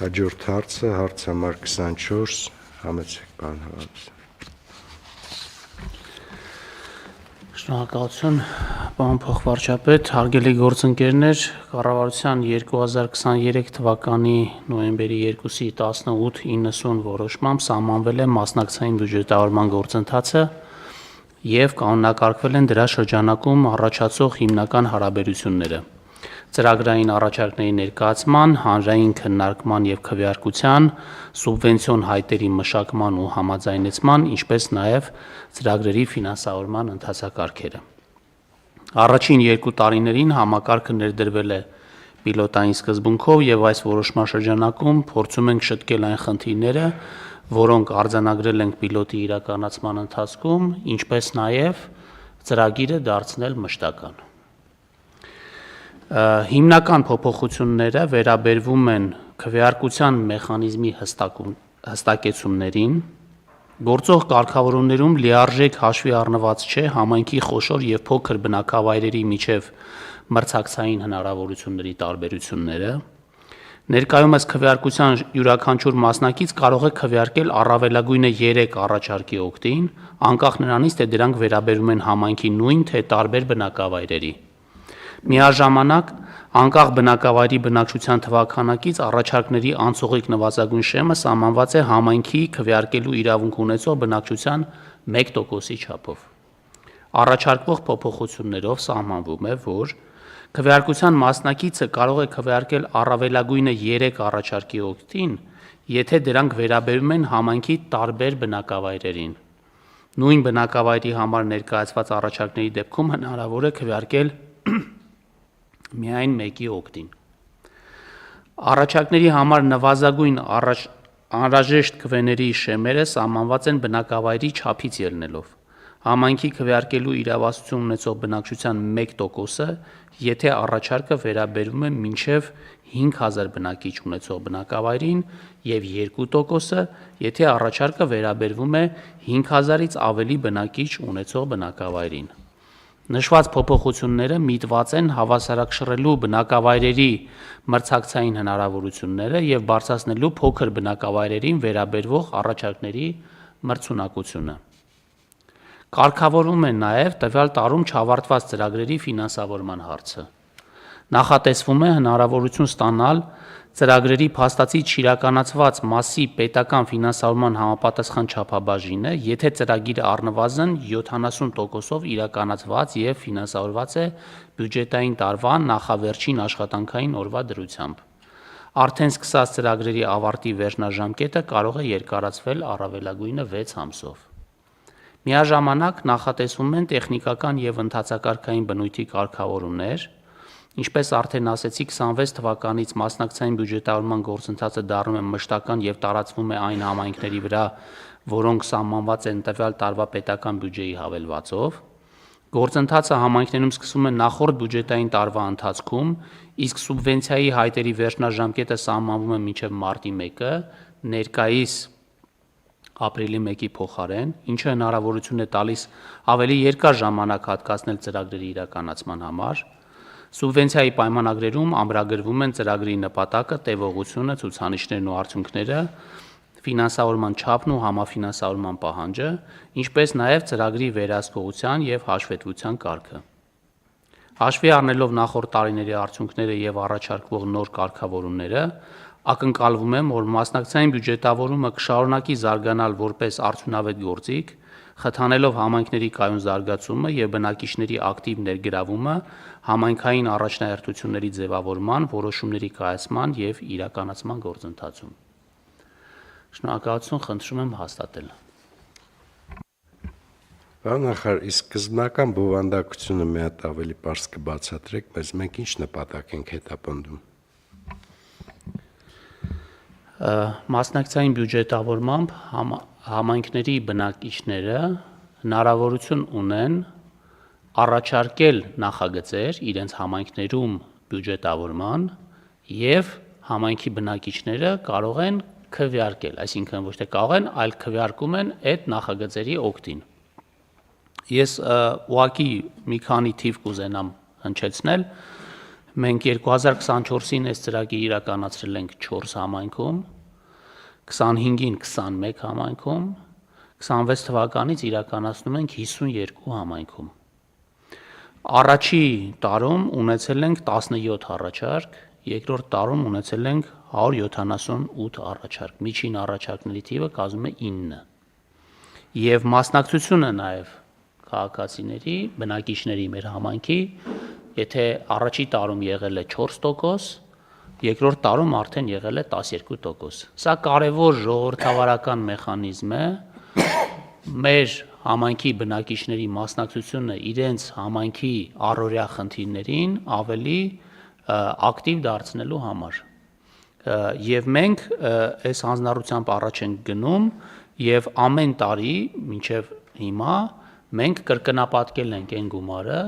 Հաջորդ հարցը, հարց համար 24, համեցեք պարոն Հովհաննիսյան։ Շնորհակալություն, պարոն փոխվարչապետ, հարգելի գործընկերներ, կառավարության 2023 թվականի նոյեմբերի 2-ի 18:90 որոշմամբ սահմանվել է մասնակցային բյուջետավորման գործընթացը եւ կանոնակարգվել են դրա շրջանակում առաջացող հիմնական հարաբերությունները։ Ծրագրային առաջարկների ներկայացման, հանրային քննարկման եւ քվեարկության, սուբվենցիոն հայտերի մշակման ու համաձայնեցման, ինչպես նաեւ ծրագրերի ֆինանսավորման ընթացակարգերը։ Առաջին 2 տարիներին համակարգը ներդրվել է պիլոտային սկզբունքով եւ այս որոշման շրջանակում փորձում ենք շտկել այն խնդիրները, որոնք արձանագրել ենք պիլոտի իրականացման ընթացքում, ինչպես նաեւ ծրագիրը դարձնել մշտական։ Հիմնական փոփոխությունները վերաբերվում են քվեարկության մեխանիզմի հստակեցումներին, գործող կարգավորումներում լիարժեք հաշվի առնված չէ համայնքի խոշոր եւ փոքր բնակավայրերի միջև մրցակցային հնարավորությունների տարբերությունները, ներկայումս քվեարկության յուրաքանչյուր մասնակից կարող է քվեարկել առավելագույնը 3 առաջարկի օգտին, անկախ նրանից, թե դրանք վերաբերում են համայնքի նույն թե տարբեր բնակավայրերի։ Միաժամանակ, անկախ բնակավայրի բնակչության թվաքանակից առաջարկների անցողիկ նվազագույն շեմը սահմանված է համայնքի քվեարկելու իրավունք ունեցող բնակչության 1%-ի չափով։ Առաջարկվող փոփոխություններով սահմանվում է, որ քվեարկության մասնակիցը կարող է քվեարկել առավելագույնը 3 առաջարկի օգտին, եթե դրանք վերաբերում են համայնքի տարբեր բնակավայրերին։ Նույն բնակավայրի համար ներկայացված առաջարկների դեպքում հնարավոր է քվեարկել միայն մեկի օգտին։ Առաջարկների համար նվազագույն անհրաժեշտ քվեների շեմերը սահմանված են բնակավայրի չափից ելնելով։ Համայնքի քվեարկելու իրավասություն ունեցող բնակչության 1%-ը, եթե առաջարկը վերաբերում է մինչև 5000 բնակիչ ունեցող բնակավայրին, եւ 2%-ը, եթե առաջարկը վերաբերվում է 5000-ից ավելի բնակիչ ունեցող բնակավայրին։ Նշված փոփոխությունները միտված են հավասարակշռելու բնակավայրերի մրցակցային հնարավորությունները եւ բարձրացնելու փոքր բնակավայրերին վերաբերվող առաջարկների մրցունակությունը։ Կարգավորվում է նաեւ տվյալ տարում չավարտված ծրագրերի ֆինանսավորման հարցը։ Նախատեսվում է հնարավորություն ստանալ ծրագրերի փաստացի չիրականացված մասի պետական ֆինանսավորման համապատասխան չափաբաժինը, եթե ծրագիրը առնվազն 70%-ով իրականացված եւ ֆինանսավորված է բյուջետային տարվա նախավերջին աշխատանքային օրվա դրությամբ։ Արդեն սկսած ծրագրերի ավարտի վերջնաժամկետը կարող է երկարացվել առավելագույնը 6 ամսով։ Միաժամանակ նախատեսվում են տեխնիկական եւ ընթացակարգային բնույթի կարգավորումներ, ինչպես արդեն ասեցի, 26 թվականից մասնակցային բյուջետավորման գործընթացը դառնում է մշտական եւ տարածվում է այն համայնքների վրա, որոնք սահմանված են տվյալ տարվա պետական բյուջեի հավելվածով։ Գործընթացը համայնքներում սկսվում է նախորդ բյուջետային տարվա ընթացքում, իսկ սուբվենցիայի հայտերի վերջնաժամկետը սահմանվում է մինչև մարտի 1-ը, ներկայիս ապրիլի 1-ի փոխարեն, ինչը հնարավորություն է տալիս ավելի երկար ժամանակ հատկացնել ծրագրերի իրականացման համար։ Սուբվենցիայի պայմանագրերում ամրագրվում են ծրագրի նպատակը, տևողությունը, ցուցանիշներն ու արդյունքները, ֆինանսավորման չափն ու համաֆինանսավորման պահանջը, ինչպես նաև ծրագրի վերահսկողության եւ հաշվետվության կարգը։ Հաշվի առնելով նախորդ տարիների արդյունքները եւ առաջարկվող նոր կարգավորումները, ակնկալվում է, որ մասնակցային բյուջետավորումը կշարունակի զարգանալ որպես արդյունավետ գործիք, խթանելով համայնքների կայուն զարգացումը եւ բնակիչների ակտիվ ներգրավումը համայնքային առաջնահերթությունների ձևավորման, որոշումների կայացման եւ իրականացման գործընթացում։ Շնորհակալություն, խնդրում եմ հաստատել։ Պարոն նախարար, իսկ սկզբնական բովանդակությունը մի հատ ավելի պարզ կբացատրեք, բայց մենք ինչ նպատակ ենք հետապնդում։ Մասնակցային բյուջետավորմամբ համայնքների բնակիչները հնարավորություն ունեն առաջարկել նախագծեր իրենց համայնքներում բյուջետավորման եւ համայնքի բնակիչները կարող են քվեարկել, այսինքն ոչ թե կարող են, այլ քվեարկում են այդ նախագծերի օգտին։ Ես ուղղակի մի քանի թիվ կուզենամ հնչեցնել։ Մենք 2024-ին այս ծրագիրը իրականացրել ենք 4 համայնքում, 25-ին 21 համայնքում, 26 թվականից իրականացնում ենք 52 համայնքում։ Առաջի տարում ունեցել ենք 17 առաջարկ, երկրորդ տարում ունեցել ենք 178 առաջարկ, միջին առաջարկների թիվը կազմում է 9։ Եվ մասնակցությունը նաև քաղաքացիների, բնակիչների մեր համայնքի, եթե առաջի տարում եղել է 4%, երկրորդ տարում արդեն եղել է 12%։ Սա կարևոր ժողովրդավարական մեխանիզմ է, մեր համայնքի բնակիչների մասնակցությունը իրենց համայնքի առօրյա խնդիրներին ավելի ակտիվ դարձնելու համար։ Եվ մենք այս հանձնառությամբ առաջ ենք գնում եւ ամեն տարի մինչեւ հիմա մենք կրկնապատկել ենք այն գումարը,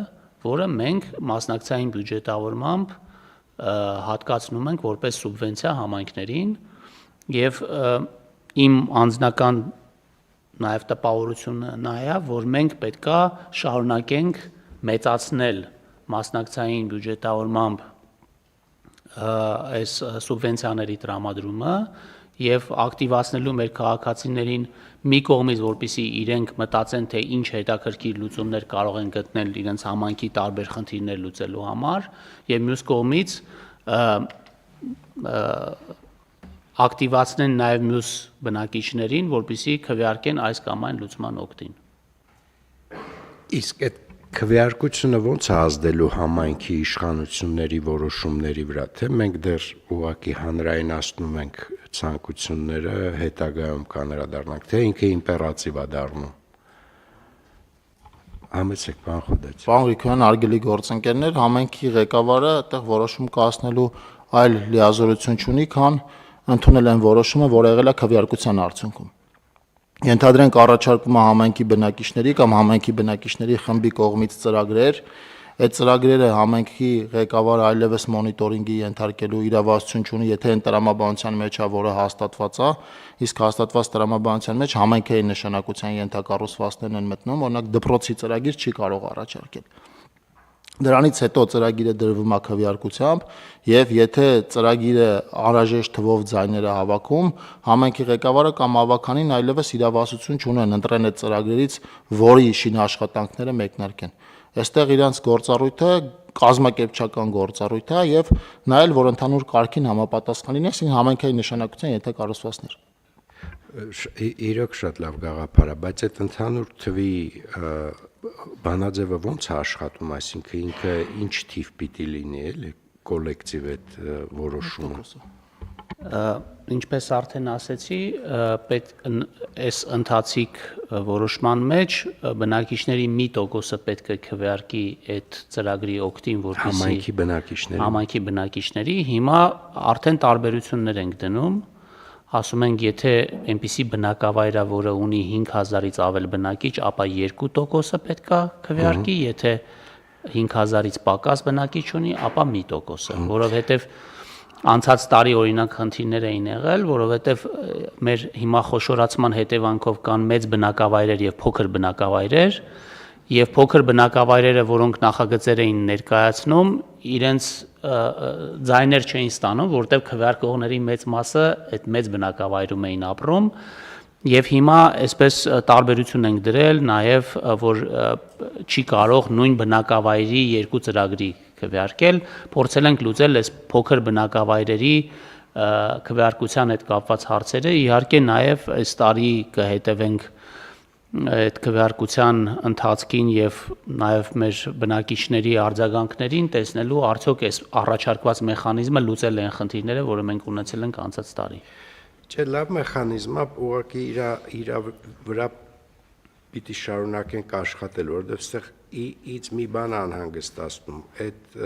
որը մենք մասնակցային բյուջետավորմամբ հատկացնում ենք որպես սուբվենցիա համայնքներին եւ իմ անձնական նաև տպավորությունը նա է, որ մենք պետքա շարունակենք մեծացնել մասնակցային բյուջետավորմամբ այս սուբվենցիաների տրամադրումը եւ ակտիվացնելու մեր քաղաքացիներին մի կողմից, որպեսզի իրենք մտածեն, թե ինչ հետաքրքիր լուծումներ կարող են գտնել իրենց համայնքի տարբեր խնդիրներ լուծելու համար, եւ մյուս կողմից ակտիվացնեն նաև մյուս բնակիչներին, որպեսզի քվեարկեն այս կամ այն լուծման օգտին։ Իսկ այդ քվեարկությունը ո՞նց է ազդելու համայնքի իշխանությունների որոշումների վրա, թե մենք դեռ ուղղակի հանրայնացնում ենք ցանկությունները, հետագայում կանրադառնանք, թե ինքը իմպերատիվ է դառնում։ Համեցեք, պարոն Խոդաց։ Պարոն Գրիգորյան, արգելի գործընկերներ, համայնքի ղեկավարը այդտեղ որոշում կայացնելու այլ լիազորություն չունի, քան ընդունել են որոշումը, որ եղել է քվեարկության արդյունքում։ Ենթադրենք առաջարկում է համայնքի բնակիչների կամ համայնքի բնակիչների խմբի կողմից ծրագրեր, այդ ծրագրերը համայնքի ղեկավարը այլևս մոնիտորինգի ենթարկելու իրավասություն չունի, եթե այն տրամաբանության մեջ է, որը հաստատված է, իսկ հաստատված տրամաբանության մեջ համայնքային նշանակության ենթակառուցվածքներն են մտնում, օրինակ դպրոցի ծրագիր չի կարող առաջարկել։ Դրանից հետո ծրագիրը դրվում է քվեարկությամբ եւ եթե ծրագիրը անհրաժեշտ թվով ձայներ է հավաքում, համայնքի ղեկավարը կամ ավականին այլևս իրավասություն չունեն ընտրեն այդ ծրագրերից, որի շինաշխատանքները մեկնարկեն։ Այստեղ իրանց գործառույթը կազմակերպչական գործառույթ է եւ նայել, որ ընդհանուր կարգին համապատասխան լինի, այսինքն համայնքային նշանակության ենթակառուցվածքներ։ Իրոք շատ լավ գաղափար է, բայց այդ ընդհանուր թվի բանաձևը ո՞նց է աշխատում, այսինքն ինքը ինչ թիվ պիտի լինի, էլի կոլեկտիվ այդ որոշումը։ Ինչպես արդեն ասեցի, այս ընթացիկ որոշման մեջ բնակիչների մի տոկոսը պետք է քվեարկի այդ ծրագրի օգտին, որպեսզի համայնքի բնակիչների հիմա արդեն տարբերություններ ենք դնում, ասում ենք, եթե այնպիսի բնակավայր է, որը ունի 5000-ից ավել բնակիչ, ապա 2% պետք է քվեարկի, եթե 5000-ից պակաս բնակիչ ունի, ապա 1%, որովհետև անցած տարի օրինակ խնդիրներ էին եղել, որովհետև մեր հիմա խոշորացման հետևանքով կան մեծ բնակավայրեր եւ փոքր բնակավայրեր, եւ փոքր բնակավայրերը, որոնք նախագծեր էին ներկայացնում, իրենց ձայներ չէին ստանում, որտեղ քվեարկողների մեծ մասը այդ մեծ բնակավայրում էին ապրում, եւ հիմա այսպես տարբերություն ենք դրել նաեւ, որ չի կարող նույն բնակավայրի երկու ծրագրի քվեարկել, փորձել ենք լուծել այս փոքր բնակավայրերի քվեարկության հետ կապված հարցերը, իհարկե նաեւ այս տարի կհետևենք այդ քվեարկության ընթացքին եւ նաեւ մեր բնակիչների արձագանքներին, տեսնելու արդյոք այս առաջարկված մեխանիզմը լուծել է այն խնդիրները, որը մենք ունեցել ենք անցած տարի։ Չէ, լավ մեխանիզմ է, ուղղակի իր վրա պիտի շարունակենք աշխատել, որովհետև այստեղ ից մի բան անհանգստացնում, այդ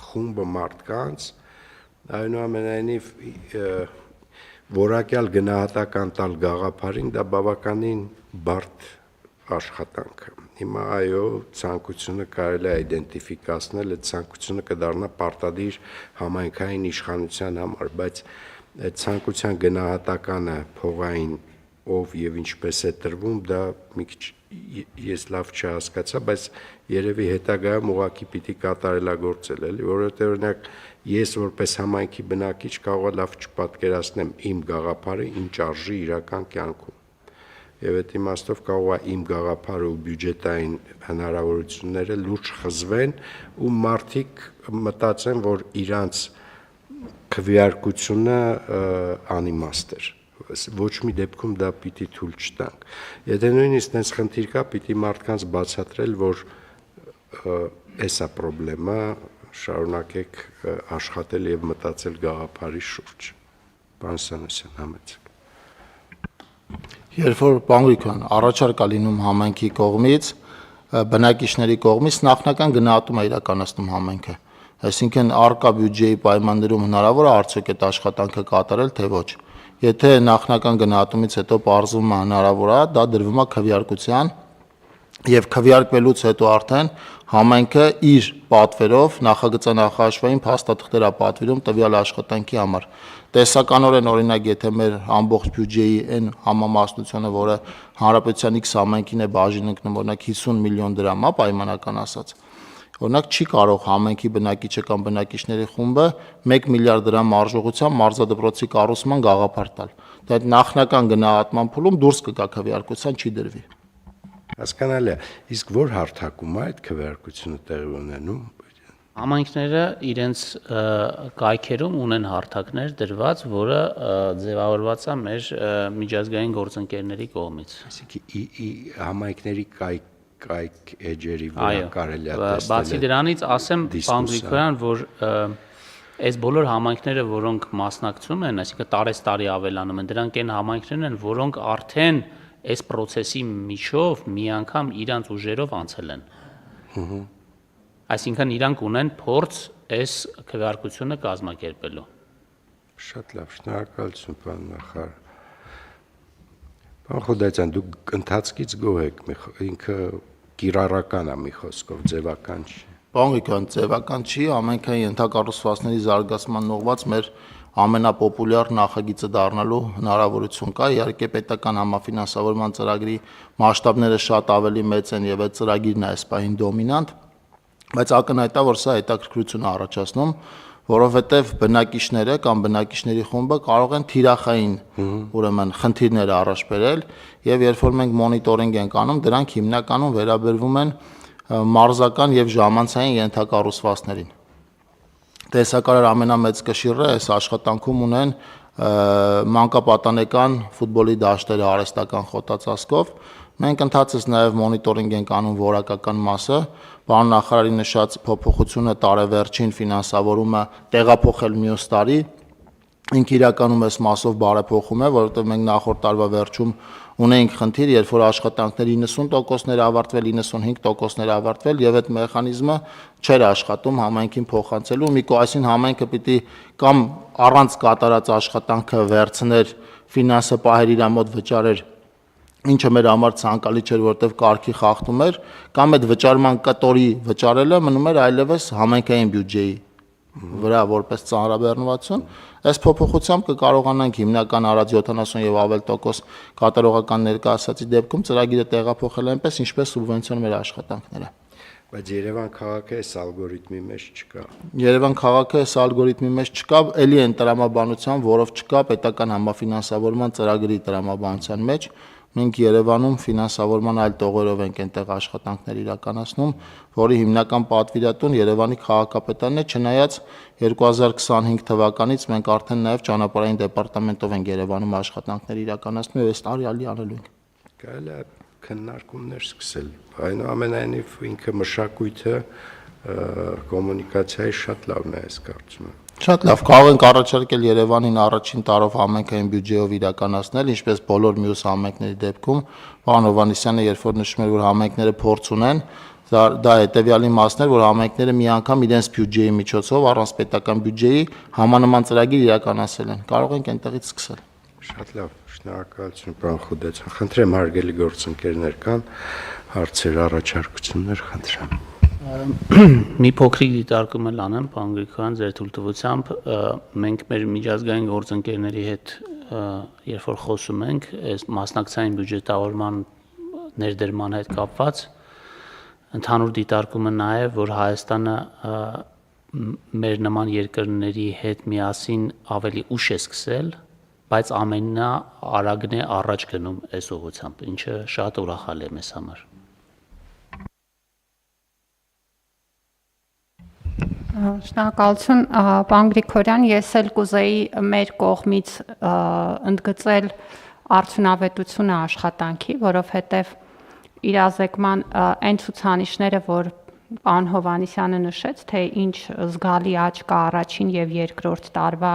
խումբը մարդկանց, այնուամենայնիվ որակյալ գնահատական տալ գաղափարին, դա բավականին բարդ աշխատանք է։ Հիմա այո, ցանկությունը կարելի է իդենտիֆիկացնել, այդ ցանկությունը կդառնա պարտադիր համայնքային իշխանության համար, բայց այդ ցանկության գնահատականը փողային ով եւ ինչպես է տրվում, դա մի քիչ ես լավ չհասկացա, բայց երևի հետագայում ուղղակի պիտի կատարելագործել էլի, որովհետև օրինակ ես որպես համայնքի բնակիչ կարող եմ լավ չպատկերացնեմ իմ գաղափարը ինչ արժի իրական կյանքում։ Եվ այդ իմաստով կարող է իմ գաղափարը ու բյուջետային հնարավորությունները լուրջ խզվեն ու մարդիկ մտածեն, որ իրանց քվեարկությունը անիմաստ էր։ Ոչ մի դեպքում դա պիտի թույլ չտանք։ Եթե նույնիսկ այնպես խնդիր կա, պիտի մարդկանց բացատրել, որ էսա պրոբլեմա, շարունակեք աշխատել եւ մտածել գաղափարի շուրջ։ Պարոն Սանասյան, համեցեք։ Երբ որ բանկան առաջարկ է լինում համայնքի կողմից, բնակիչների կողմից նախնական գնահատում է իրականացնում համայնքը։ Այսինքն արկա բյուջեի պայմաններում հնարավոր է արդյոք այդ աշխատանքը կատարել, թե ոչ։ Եթե նախնական գնահատումից հետո պարզվում է հնարավոր է, դա դրվում է քվեարկության եւ քվեարկվելուց հետո արդեն համայնքը իր պատվերով նախագծանախաշվային փաստաթղթեր է պատվիրում տվյալ աշխատանքի համար։ Տեսականորեն օրինակ, եթե մեր ամբողջ բյուջեի այն համամասնությունը, որը հանրապետության X համայնքին է բաժին ընկնում, օրինակ 50 միլիոն դրամ է պայմանական ասած, օրինակ չի կարող համայնքի բնակիչը կամ բնակիչների խումբը 1 միլիարդ դրամ արժողությամբ մարզադպրոցի կառուցման գաղափար տալ։ Դա այդ նախնական գնահատման փուլում դուրս կգա քվեարկության չի դրվի։ Հասկանալի է, իսկ որ հարթակում է այդ քվեարկությունը տեղի ունենում։ Համայնքները իրենց կայքերում ունեն հարթակներ դրված, որը ձևավորված է մեր միջազգային գործընկերների կողմից։ Այսինքն համայնքների կայք էջերի վրա կարելի է տեսնել։ Բացի դրանից ասեմ պարոն Գրիգորյան, որ այս բոլոր համայնքները, որոնք մասնակցում են, այսինքն տարեստարի ավելանում են, դրանք այն համայնքներն են, որոնք արդեն այս process-ի միջով մի անգամ իրանց ուժերով անցել են։ Այսինքն իրանք ունեն փորձ այս քվեարկությունը կազմակերպելու։ Շատ լավ, շնորհակալություն, պարոն նախարար։ Պարոն Խուդայցյան, դուք ընթացքից գոհ եք, ինքը կիրառական է մի խոսքով, ձևական չի։ Բանկան ձևական չի, ամենքան ենթակառուցվածքների զարգացման ուղղված մեր ամենապոպուլյար նախագիծը դառնալու հնարավորություն կա։ Իհարկե պետական համաֆինանսավորման ծրագրի մասշտաբները շատ ավելի մեծ են եւ այդ ծրագիրն է այս պահին դոմինանտ, բայց ակնհայտ է, որ սա հետաքրքրություն է առաջացնում, որովհետեւ բնակիչները կամ բնակիչների խումբը կարող են թիրախային ուրեմն խնդիրներ առաջ բերել եւ երբ որ մենք մոնիտորինգ ենք անում, դրանք հիմնականում վերաբերվում են մարզական եւ ժամանցային ենթակառուցվածքներին։ Տեսակարար ամենամեծ կշիռը այս աշխատանքում ունեն մանկապատանեկան ֆուտբոլի դաշտերը արհեստական խոտածածկով։ Մենք ընթացս նաև մոնիտորինգ ենք անում որակական մասը, պարոն նախարարի նշած փոփոխությունը տարեվերջին ֆինանսավորումը տեղափոխել մյուս տարի, ինքը իրականում այս մասով բարեփոխում է, որովհետև մենք նախորդ տարվա վերջում ունեինք խնդիր, երբ որ աշխատանքների 90%-ներ ավարտվել, 95%-ներ ավարտվել եւ այդ մեխանիզմը չէր աշխատում համայնքին փոխանցելու, մի կողմին համայնքը պիտի կամ առանց կատարած աշխատանքը վերցներ, ֆինանսը պահեր իր մոտ վճարեր, ինչը մեր համար ցանկալի չէր, որովհետև կարգի խախտում էր, կամ այդ վճարման կտորի վճարելը մնում էր այլևս համայնքային բյուջեի վրա որպես ծանրաբեռնվածություն, այս փոփոխությամբ կկարողանանք հիմնական արած 70 եւ ավել տոկոս կատարողական ներկայացածի դեպքում ծրագիրը տեղափոխել այնպես, ինչպես սուբվենցիոն մեր աշխատանքները։ Բայց Երևան քաղաքը այս ալգորիթմի մեջ չկա։ Երևան քաղաքը այս ալգորիթմի մեջ չկա, ելի են տրամաբանության, որով չկա պետական համաֆինանսավորման ծրագրի տրամաբանության մեջ։ Մենք Երևանում ֆինանսավորման այլ տողերով ենք այնտեղ աշխատանքներ իրականացնում, որի հիմնական պատվիրատուն Երևանի քաղաքապետարն է, չնայած 2025 թվականից մենք արդեն նաև ճանապարհային դեպարտամենտով ենք Երևանում աշխատանքներ իրականացնում եւ այս տարի ալի անելու ենք։ Կարելի է քննարկումներ սկսել։ Այնուամենայնիվ ինքը մշակույթը կոմունիկացիայի շատ լավն է, այս կարծում եմ։ Շատ լավ, կարող ենք առաջարկել Երևանին առաջին տարով համայնքային բյուջեով իրականացնել, ինչպես բոլոր մյուս համայնքների դեպքում, պարոն Հովհաննիսյանը երբ որ նշում էր, որ համայնքները փորձ ունեն, դա հետեւյալի մասն էր, որ համայնքները մի անգամ իրենց բյուջեի միջոցով առանց պետական բյուջեի համանման ծրագիր իրականացել են։ Կարող ենք այնտեղից սկսել։ Շատ լավ, շնորհակալություն, պարոն Խուդայցյան։ Խնդրեմ, հարգելի գործընկերներ կան, հարցեր, առաջարկություններ, խնդրեմ։ Մի փոքրիկ դիտարկում էլ անեմ, պարոն Գրիգորյան, ձեր թույլտվությամբ, մենք մեր միջազգային գործընկերների հետ երբ որ խոսում ենք, այս մասնակցային բյուջետավորման ներդրման հետ կապված ընդհանուր դիտարկումը նա է, որ Հայաստանը մեր նման երկրների հետ միասին ավելի ուշ է սկսել, բայց ամենաարագն է առաջ գնում այս ուղղությամբ, ինչը շատ ուրախալի է մեզ համար։ Շնորհակալություն, պարոն Գրիգորյան, ես էլ կուզեի մեր կողմից ընդգծել արդյունավետությունը աշխատանքի, որովհետև իրազեկման այն ցուցանիշները, որ պարոն Հովհաննիսյանը նշեց, թե ինչ զգալի աճ կա առաջին եւ երկրորդ տարվա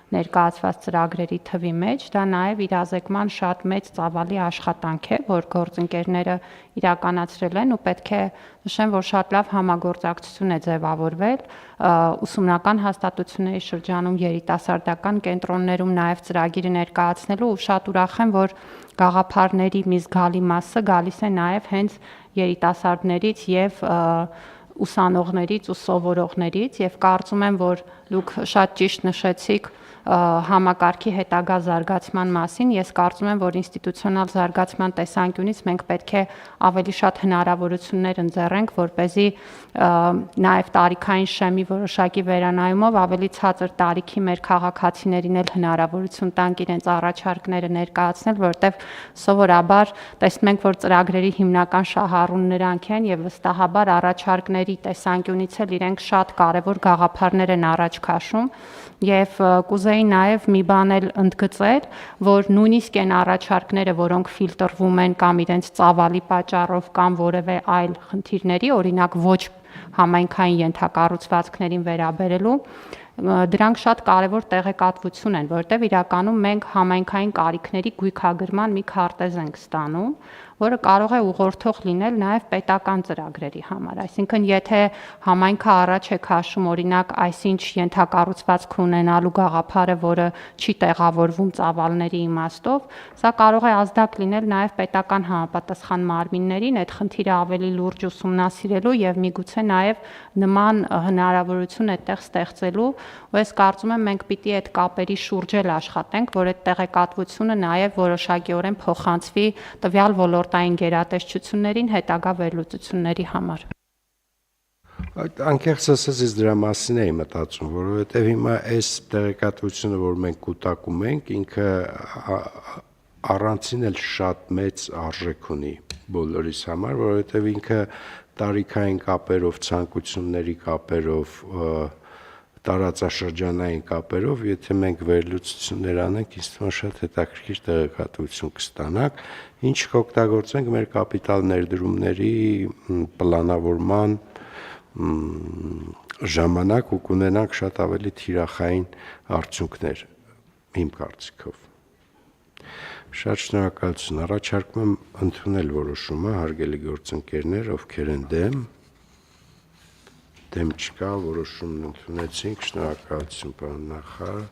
ներկայացված ծրագրերի թվի մեջ, դա նաև իրազեկման շատ մեծ ծավալի աշխատանք է, որ գործընկերները իրականացրել են ու պետք է նշեմ, որ շատ լավ համագործակցություն է ձևավորվել ուսումնական հաստատությունների շրջանում երիտասարդական կենտրոններում նաև ծրագիրը ներկայացնելու ու շատ ուրախ եմ, որ գաղափարների մի զգալի մասը գալիս է նաև հենց երիտասարդներից եւ ուսանողներից ու սովորողներից եւ կարծում եմ, որ դուք շատ ճիշտ նշեցիք համակարգի հետագա զարգացման մասին, ես կարծում եմ, որ ինստիտուցիոնալ զարգացման տեսանկյունից մենք պետք է ավելի շատ հնարավորություններ ընձեռենք, որպեսզի նաև տարիքային շեմի որոշակի վերանայումով ավելի ցածր տարիքի մեր քաղաքացիներին էլ հնարավորություն տանք իրենց առաջարկները ներկայացնել, որտեղ սովորաբար տեսնում ենք, որ ծրագրերի հիմնական շահառուն նրանք են եւ վստահաբար առաջարկների տեսանկյունից էլ իրենք շատ կարեւոր գաղափարներ են առաջ քաշում եւ կուզեի նաև մի բան էլ ընդգծել, որ նույնիսկ այն առաջարկները, որոնք ֆիլտրվում են կամ իրենց ծավալի պատճառով կամ որևէ այլ խնդիրների, օրինակ ոչ համայնքային ենթակառուցվածքներին վերաբերելու, դրանք շատ կարևոր տեղեկատվություն են, որտեղ իրականում մենք համայնքային կարիքների գույքագրման մի քարտեզ ենք ստանում, որը կարող է ուղղորդող լինել նաև պետական ծրագրերի համար, այսինքն եթե համայնքը առաջ է քաշում օրինակ այսինչ ենթակառուցվածք ունենալու գաղափարը, որը չի տեղավորվում ծավալների իմաստով, սա կարող է ազդակ լինել նաև պետական համապատասխան մարմիններին այդ խնդիրը ավելի լուրջ ուսումնասիրելու եւ միգուցե նաև նման հնարավորություն այդտեղ ստեղծելու, ու ես կարծում եմ մենք պիտի այդ կապերի շուրջ էլ աշխատենք, որ այդ տեղեկատվությունը նաև որոշակիորեն փոխանցվի տվյալ ոլորտային գերատեսչություններին հետագա վերլուծությունների համար։ Անկեղծ ասած ես դրա մասին էի մտածում, որովհետև հիմա այս տեղեկատվությունը, որ մենք կուտակում ենք, ինքը առանցին էլ շատ մեծ արժեք ունի բոլորիս համար, որովհետև ինքը տարիքային կապերով, ցանկությունների կապերով, տարածաշրջանային կապերով, եթե մենք վերլուծություններ անենք, ինձ թվում է շատ հետաքրքիր տեղեկատվություն կստանանք, ինչ կօգտագործենք մեր կապիտալ ներդրումների պլանավորման ժամանակ ու կունենանք շատ ավելի թիրախային արդյունքներ, իմ կարծիքով։ Շատ շնորհակալություն, առաջարկում եմ ընդունել որոշումը, հարգելի գործընկերներ, ովքեր են դեմ չկա, որոշումն ընդունեցինք, շնորհակալություն, պարոն նախարար։